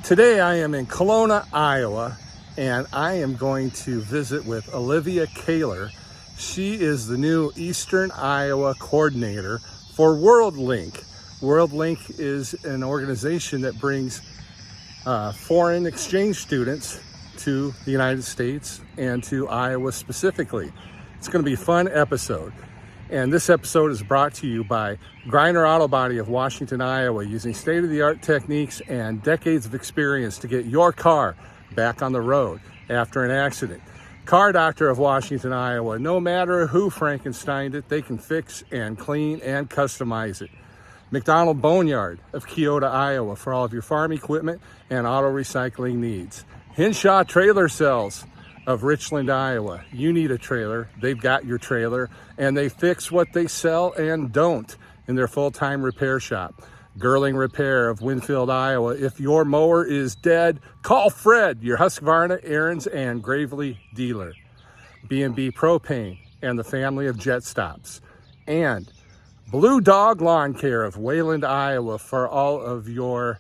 Today I am in Kelowna, Iowa, and I am going to visit with Olivia Kaler. She is the new Eastern Iowa coordinator for WorldLink. WorldLink is an organization that brings foreign exchange students to the United States and to Iowa specifically. It's going to be a fun episode. And this episode is brought to you by Griner Auto Body of Washington, Iowa, using state-of-the-art techniques and decades of experience to get your car back on the road after an accident. Car Doctor of Washington, Iowa, no matter who Frankensteined it, they can fix and clean and customize it. McDonald Boneyard of Keota, Iowa, for all of your farm equipment and auto recycling needs. Hinshaw Trailer Cells of Richland, Iowa. You need a trailer, they've got your trailer, and they fix what they sell and don't in their full-time repair shop. Girling Repair of Winfield, Iowa. If your mower is dead, call Fred, your Husqvarna, Aaron's, and Gravely dealer. B&B Propane and the family of Jet Stops. And Blue Dog Lawn Care of Wayland, Iowa, for all of your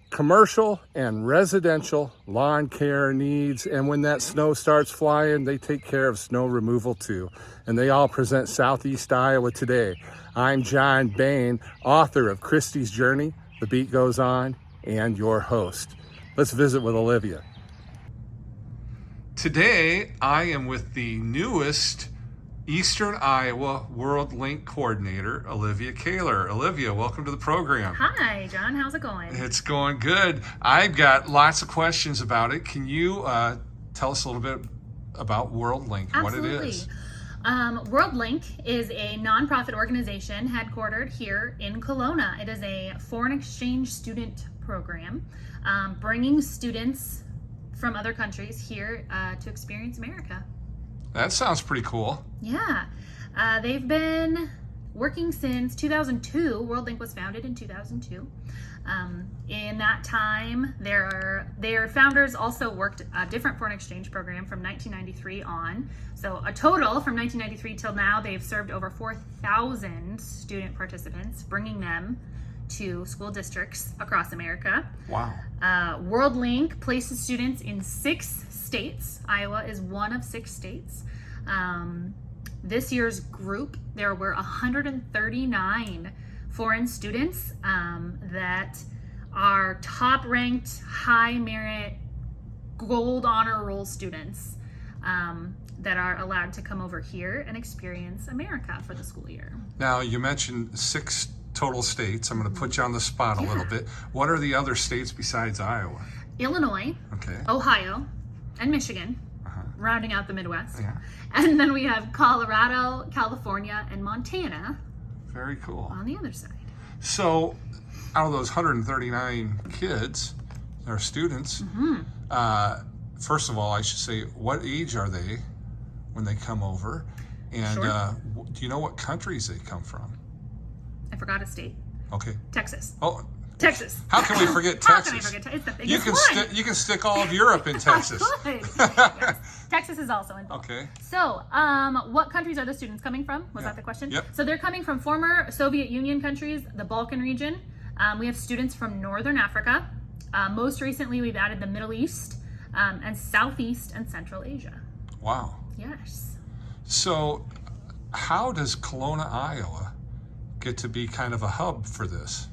commercial and residential lawn care needs. And when that snow starts flying, they take care of snow removal too. And they all present Southeast Iowa today. I'm John Bain, author of Christie's Journey, The Beat Goes On, and your host. Let's visit with Olivia. Today, I am with the newest Eastern Iowa WorldLink coordinator, Olivia Kaler. Olivia, welcome to the program. Hi, John. How's it going? It's going good. I've got lots of questions about it. Can you tell us a little bit about WorldLink, Absolutely. what it is? WorldLink is a nonprofit organization headquartered here in Kelowna. It is a foreign exchange student program, bringing students from other countries here to experience America. That sounds pretty cool. Yeah. They've been working since 2002. WorldLink was founded in 2002. In that time, their founders also worked a different foreign exchange program from 1993 on. So a total from 1993 till now, they've served over 4,000 student participants, bringing them to school districts across America. Wow. WorldLink places students in 6 states. Iowa is one of 6 states. This year's group, there were 139 foreign students that are top-ranked, high-merit, gold honor roll students that are allowed to come over here and experience America for the school year. Now, you mentioned 6 total states. I'm going to put you on the spot a little bit. What are the other states besides Iowa? Illinois, Okay. Ohio, and Michigan, rounding out the Midwest. Yeah. And then we have Colorado, California, and Montana. Very cool. On the other side. So, out of those 139 kids, or students, first of all, I should say, what age are they when they come over? And Sure. Do you know what countries they come from? I forgot a state. Okay. Texas. Oh, Texas. How can we forget How Texas? can I forget Texas? It's the You biggest can one. you can stick all of Europe in Texas. I could. Yes. Texas is also involved. Okay. So, what countries are the students coming from? Was that the question? Yep. So they're coming from former Soviet Union countries, the Balkan region. We have students from Northern Africa. Most recently, we've added the Middle East and Southeast and Central Asia. Wow. Yes. So, how does Kelowna, Iowa, get to be kind of a hub for this?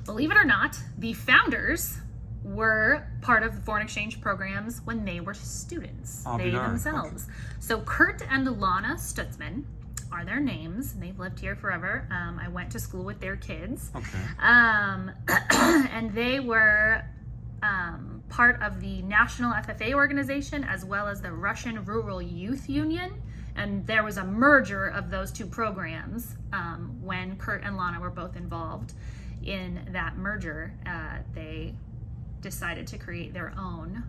Believe it or not, the founders were part of the foreign exchange programs when they were students. They themselves. Okay. So Kurt and Lana Stutzman are their names. They've lived here forever. I went to school with their kids. Okay. And they were part of the National FFA organization as well as the Russian Rural Youth Union. And there was a merger of those 2 programs when Kurt and Lana were both involved in that merger. They decided to create their own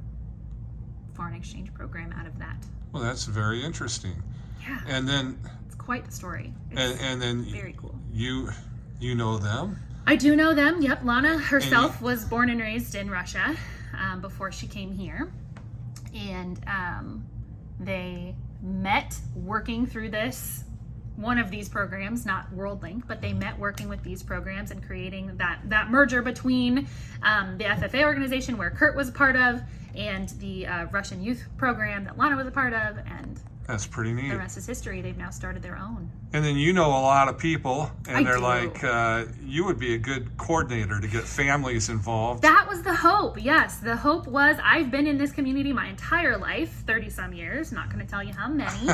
foreign exchange program out of that. Well, that's very interesting. Yeah. And then it's quite the story. And then very cool. You know them? I do know them. Yep. Lana herself was born and raised in Russia before she came here. And they met working through this one of these programs, not WorldLink, but they met working with these programs and creating that merger between the FFA organization where Kurt was a part of and the Russian youth program that Lana was a part of, and that's pretty neat. The rest is history. They've now started their own. And then you know a lot of people, and they're do. like, you would be a good coordinator to get families involved. That was the hope. Yes, the hope was, I've been in this community my entire life, 30 some years, not going to tell you how many.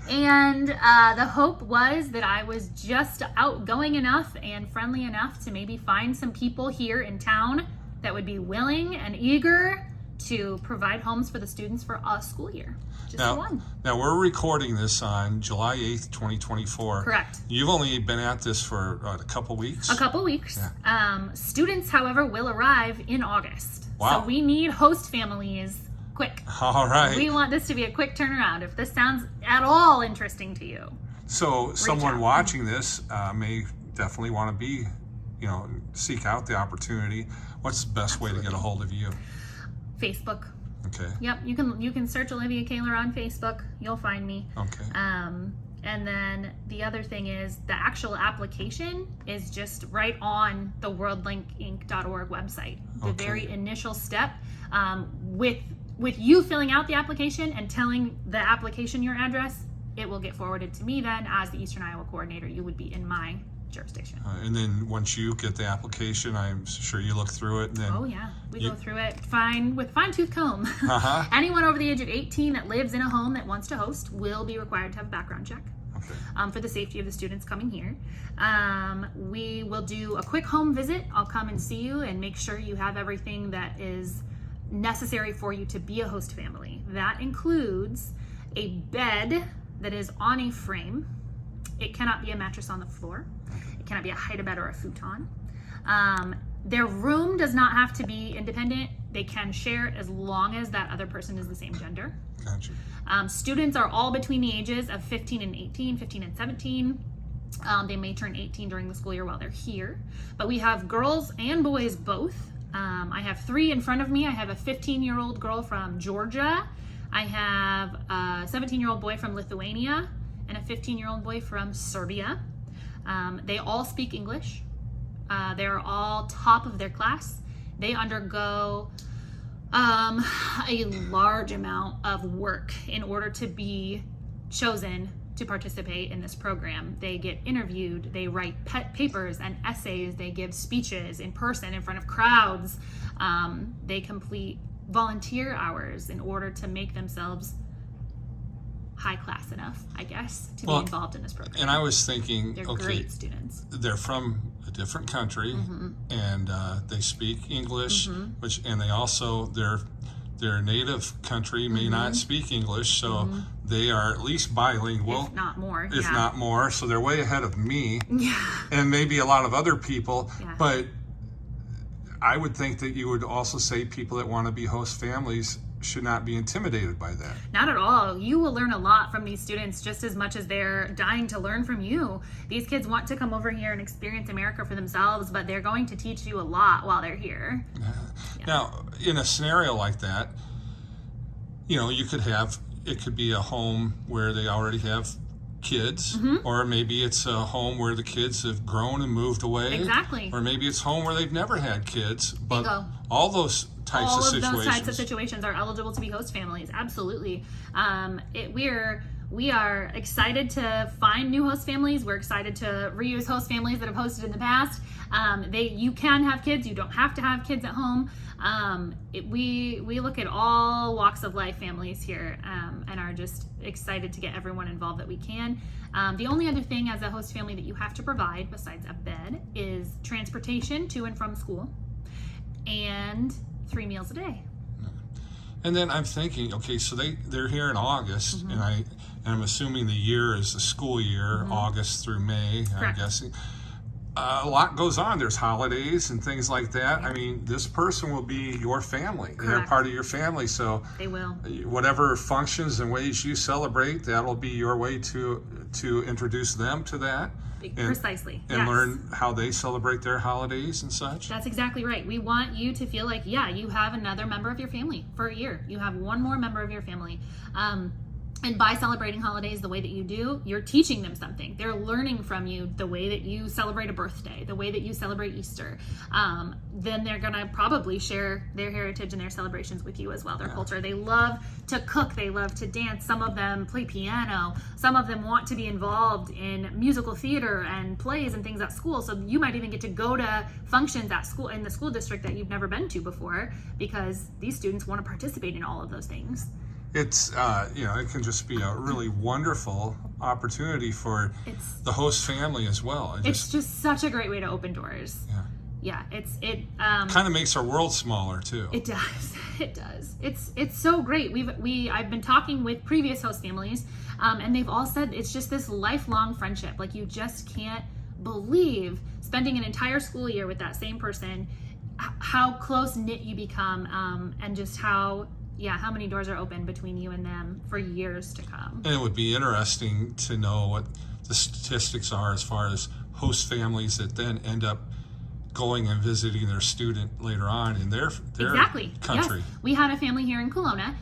And the hope was that I was just outgoing enough and friendly enough to maybe find some people here in town that would be willing and eager to provide homes for the students for a school year. Just one. Now we're recording this on July 8th, 2024. Correct. You've only been at this for a couple weeks? A couple weeks. Yeah. Students, however, will arrive in August. Wow. So we need host families quick. All right. We want this to be a quick turnaround. If this sounds at all interesting to you. So someone watching this may definitely want to be, seek out the opportunity. What's the best way to get a hold of you? Facebook. Okay. Yep, you can search Olivia Kaler on Facebook. You'll find me. Okay. And then the other thing is the actual application is just right on the worldlinkinc.org website. The very initial step, with you filling out the application and telling the application your address, it will get forwarded to me then as the Eastern Iowa coordinator. You would be in my jurisdiction. And then once you get the application, I'm sure you look through it. And then oh yeah, we go through it with fine-tooth comb. Uh-huh. Anyone over the age of 18 that lives in a home that wants to host will be required to have a background check. Okay. For the safety of the students coming here. We will do a quick home visit. I'll come and see you and make sure you have everything that is necessary for you to be a host family. That includes a bed that is on a frame. It cannot be a mattress on the floor. It cannot be a hide-a-bed or a futon. Their room does not have to be independent. They can share it as long as that other person is the same gender. Gotcha. Students are all between the ages of 15 and 18, 15 and 17. They may turn 18 during the school year while they're here. But we have girls and boys both. I have 3 in front of me. I have a 15-year-old girl from Georgia. I have a 17-year-old boy from Lithuania and a 15-year-old boy from Serbia. They all speak English. They're all top of their class. They undergo a large amount of work in order to be chosen to participate in this program. They get interviewed, they write papers and essays, they give speeches in person in front of crowds. They complete volunteer hours in order to make themselves high class enough, I guess, to be involved in this program. And I was thinking, they're great students. They're from a different country, and they speak English, and they also their native country may not speak English, so they are at least bilingual, if not more. If not more, so they're way ahead of me, yeah, and maybe a lot of other people. Yeah. But I would think that you would also say people that want to be host families should not be intimidated by that. Not at all. You will learn a lot from these students just as much as they're dying to learn from you. These kids want to come over here and experience America for themselves, but they're going to teach you a lot while they're here. Yeah. Now, in a scenario like that, you could have, it could be a home where they already have kids, or maybe it's a home where the kids have grown and moved away. Exactly. Or maybe it's home where they've never had kids, but Bingo. all those types of situations. Those types of situations are eligible to be host families. Absolutely. We are excited to find new host families. We're excited to reuse host families that have hosted in the past. You can have kids. You don't have to have kids at home. We look at all walks of life families here, and are just excited to get everyone involved that we can. The only other thing as a host family that you have to provide besides a bed is transportation to and from school and 3 meals a day. And then I'm thinking, okay, so they're here in August, and I'm assuming the year is the school year, August through May. Correct. I'm guessing. A lot goes on. There's holidays and things like that. I mean, this person will be your family. Correct. They're part of your family, so they will. Whatever functions and ways you celebrate, that'll be your way to introduce them to that. Precisely. And yes. learn how they celebrate their holidays and such. That's exactly right. We want you to feel like, you have another member of your family for a year. You have one more member of your family. And by celebrating holidays the way that you do, you're teaching them something. They're learning from you the way that you celebrate a birthday, the way that you celebrate Easter. Then they're gonna probably share their heritage and their celebrations with you as well, their culture. They love to cook, they love to dance. Some of them play piano. Some of them want to be involved in musical theater and plays and things at school. So you might even get to go to functions at school, in the school district, that you've never been to before, because these students want to participate in all of those things. It's, it can just be a really wonderful opportunity for the host family as well. It's just such a great way to open doors. Yeah, it kind of makes our world smaller too. It does. It does. It's so great. I've been talking with previous host families, and they've all said it's just this lifelong friendship. Like, you just can't believe spending an entire school year with that same person, how close knit you become, and just how many doors are open between you and them for years to come. And it would be interesting to know what the statistics are as far as host families that then end up going and visiting their student later on in their country. Yes. We had a family here in Kelowna.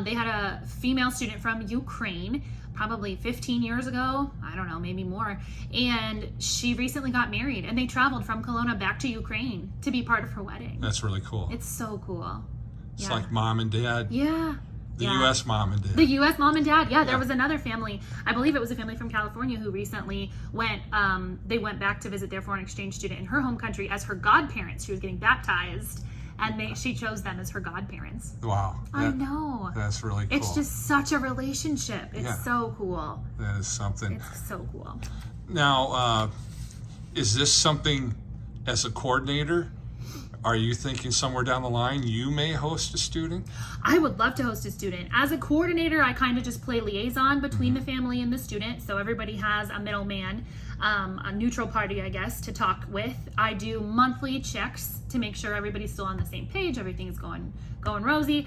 They had a female student from Ukraine, probably 15 years ago, I don't know, maybe more. And she recently got married, and they traveled from Kelowna back to Ukraine to be part of her wedding. That's really cool. It's so cool. It's like mom and dad. Yeah. The U.S. mom and dad. The U.S. mom and dad. Yeah, there was another family. I believe it was a family from California who recently went. They went back to visit their foreign exchange student in her home country as her godparents. She was getting baptized, and she chose them as her godparents. Wow. I know. That's really cool. It's just such a relationship. It's so cool. That is something. It's so cool. Now, is this something, as a coordinator, are you thinking somewhere down the line you may host a student? I would love to host a student. As a coordinator, I kind of just play liaison between the family and the student, so everybody has a middleman, a neutral party, I guess, to talk with. I do monthly checks to make sure everybody's still on the same page, everything's going rosy.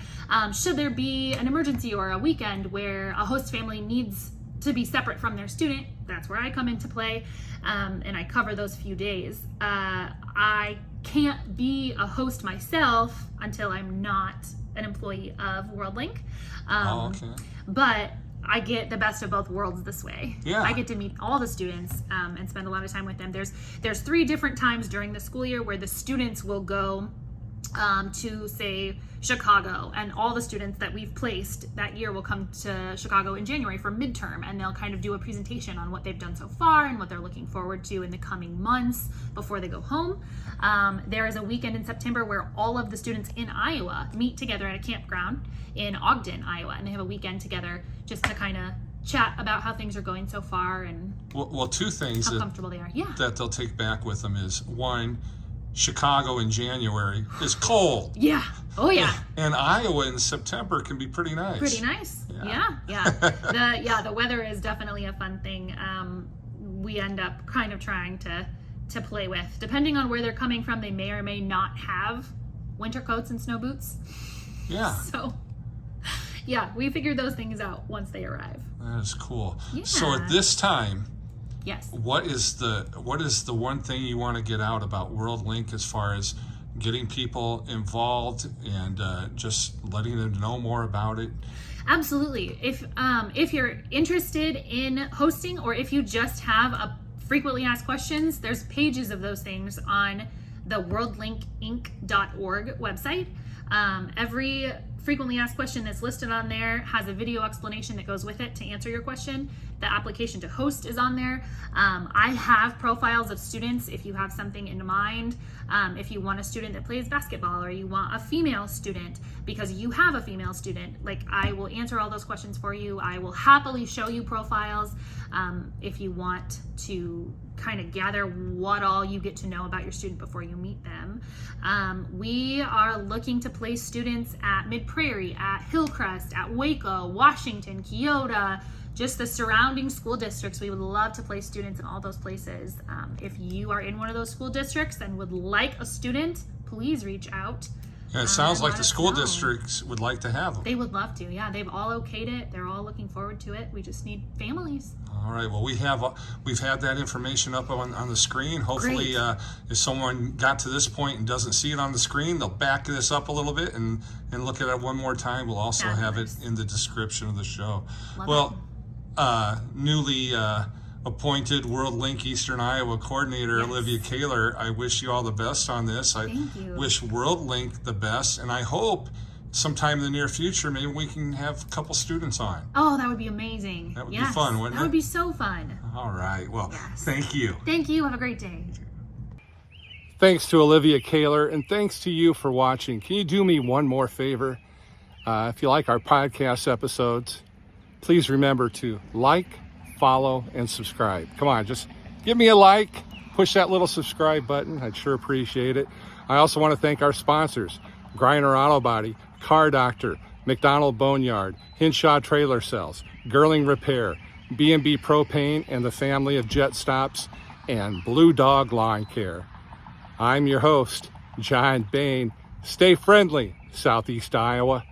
Should there be an emergency or a weekend where a host family needs to be separate from their student, that's where I come into play, and I cover those few days. I can't be a host myself until I'm not an employee of WorldLink. But I get the best of both worlds this way. Yeah. I get to meet all the students and spend a lot of time with them. There's 3 different times during the school year where the students will go to, say, Chicago, and all the students that we've placed that year will come to Chicago in January for midterm, and they'll kind of do a presentation on what they've done so far and what they're looking forward to in the coming months before they go home. There is a weekend in September where all of the students in Iowa meet together at a campground in Ogden, Iowa, and they have a weekend together just to kind of chat about how things are going so far and 2 things how comfortable they are. That they'll take back with them is, 1, Chicago in January is cold. Yeah. Oh yeah. And Iowa in September can be pretty nice. Pretty nice. Yeah. The weather is definitely a fun thing. We end up kind of trying to play with. Depending on where they're coming from, they may or may not have winter coats and snow boots. Yeah. So we figured those things out once they arrive. That is cool. Yeah. So at this time, yes, what is the one thing you want to get out about WorldLink as far as getting people involved and just letting them know more about it? Absolutely. If you're interested in hosting, or if you just have a frequently asked questions, there's pages of those things on the worldlinkinc.org website. Every frequently asked question that's listed on there has a video explanation that goes with it to answer your question. The application to host is on there. I have profiles of students if you have something in mind. If you want a student that plays basketball, or you want a female student because you have a female student, I will answer all those questions for you. I will happily show you profiles if you want to kind of gather what all you get to know about your student before you meet them. We are looking to place students at Mid-Prairie, at Hillcrest, at Waco, Washington, Keota, just the surrounding school districts. We would love to place students in all those places. If you are in one of those school districts and would like a student, please reach out. And it sounds like let the us school know. districts would like to have them. They would love to. Yeah, they've all okayed it. They're all looking forward to it. We just need families. All right. Well, we've had that information up on the screen. Hopefully, Great. if someone got to this point and doesn't see it on the screen, they'll back this up a little bit and look at it one more time. We'll also have it Fabulous. in the description of the show. Love Newly appointed World Link Eastern Iowa coordinator Yes. Olivia Kaler, I wish you all the best on this. I Thank you. wish World Link the best, and I hope sometime in the near future maybe we can have a couple students on. Oh, that would be amazing. That would be fun, wouldn't That it? would be so fun. All right. Well, Yes. thank you. Thank you. Have a great day. Thanks to Olivia Kaler, and thanks to you for watching. Can you do me one more favor? If you like our podcast episodes, please remember to like, follow, and subscribe. Come on, just give me a like, push that little subscribe button. I'd sure appreciate it. I also want to thank our sponsors, Griner Auto Body, Car Doctor, McDonald Boneyard, Hinshaw Trailer Cells, Girling Repair, B&B Propane, and the family of Jet Stops, and Blue Dog Lawn Care. I'm your host, John Bain. Stay friendly, Southeast Iowa.